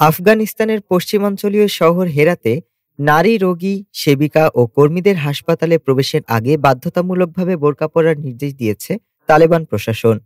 আফগানিস্তানের পশ্চিমাঞ্চলীয় শহর হেরাতে নারী রোগী, সেবিকা ও কর্মীদের হাসপাতালে প্রবেশের আগে বাধ্যতামূলকভাবে বোরকা পরার নির্দেশ দিয়েছে তালেবান প্রশাসন।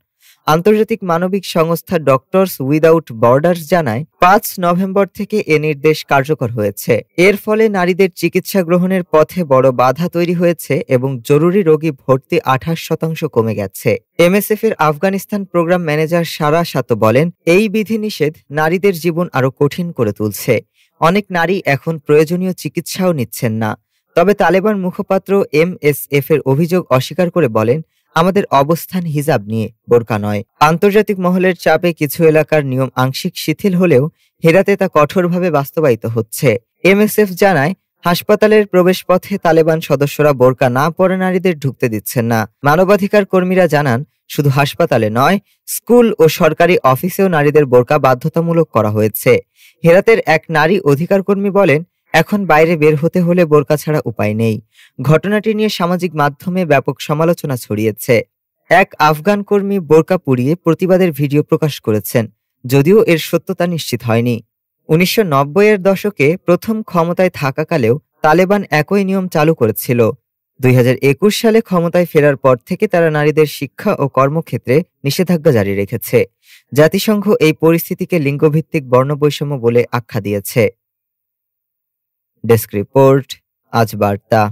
আন্তর্জাতিক মানবিক সংস্থা ডক্টরস উইদাউট বর্ডার্স জানায় 5 নভেম্বর থেকে এ নির্দেশ কার্যকর হয়েছে। এর ফলে নারীদের চিকিৎসা গ্রহণের পথে বড় বাধা তৈরি হয়েছে এবং জরুরি রোগী ভর্তি 28% কমে গেছে। এমএসএফ এর আফগানিস্তান প্রোগ্রাম ম্যানেজার সারা সাতো বলেন, এই বিধিনিষেধ নারীদের জীবন আরো কঠিন করে তুলছে। অনেক নারী এখন প্রয়োজনীয় চিকিৎসাও নিচ্ছেন না। তবে তালেবান মুখপাত্র এমএসএফ এর অভিযোগ অস্বীকার করে বলেন, আমাদের অবস্থান হিজাব নিয়ে, বোরকা নয়। আন্তর্জাতিক মহলের চাপে কিছু এলাকার নিয়ম আংশিক শিথিল হলেও হেরাতে তা কঠোরভাবে বাস্তবায়িত হচ্ছে। এমএসএফ জানায়, হাসপাতালের প্রবেশপথে তালেবান সদস্যরা বোরকা না পরা নারীদের ঢুকতে দিচ্ছেন না। মানবাধিকার কর্মীরা জানান, শুধু হাসপাতালে নয়, স্কুল ও সরকারি অফিসেও নারীদের বোরকা বাধ্যতামূলক করা হয়েছে। হেরাতের এক নারী অধিকার কর্মী বলেন, এখন বাইরে বের হতে হলে বোরকা ছাড়া উপায় নেই। ঘটনাটি নিয়ে সামাজিক মাধ্যমে ব্যাপক সমালোচনা ছড়িয়েছে। এক আফগান কর্মী বোরকা পুড়িয়ে প্রতিবাদের ভিডিও প্রকাশ করেছেন, যদিও এর সত্যতা নিশ্চিত হয়নি। 1990-এর দশকে প্রথম ক্ষমতায় থাকাকালেও তালেবান একই নিয়ম চালু করেছিল। 2021 সালে ক্ষমতায় ফেরার পর থেকে তারা নারীদের শিক্ষা ও কর্মক্ষেত্রে নিষেধাজ্ঞা জারি রেখেছে। জাতিসংঘ এই পরিস্থিতিকে লিঙ্গভিত্তিক বর্ণবৈষম্য বলে আখ্যা দিয়েছে। ডেস্ক রিপোর্ট, আজ বার্তা।